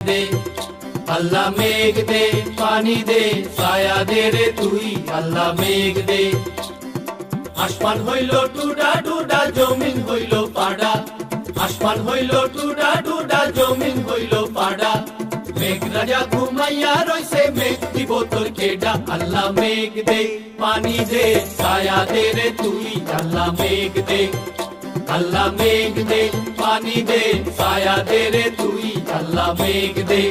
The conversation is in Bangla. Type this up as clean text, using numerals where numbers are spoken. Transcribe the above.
দে আল্লাহ মেঘ দে পানি দে ছায়া দে রে তুই আল্লাহ মেঘ দে আসমান হইল টুডা টুডা জমিন হইল পাড়া আসমান হইল টুডা টুডা জমিন হইল পাড়া মেঘ রাজা ঘুমাইয়া রইছে মেঘ দিব তোর কেডা আল্লাহ মেঘ দে পানি দে ছায়া দে রে তুই আল্লাহ মেঘ দে আল্লাহ মেঘ দে পানি দে ছায়া দে রে তুই আল্লাহ মেঘ দে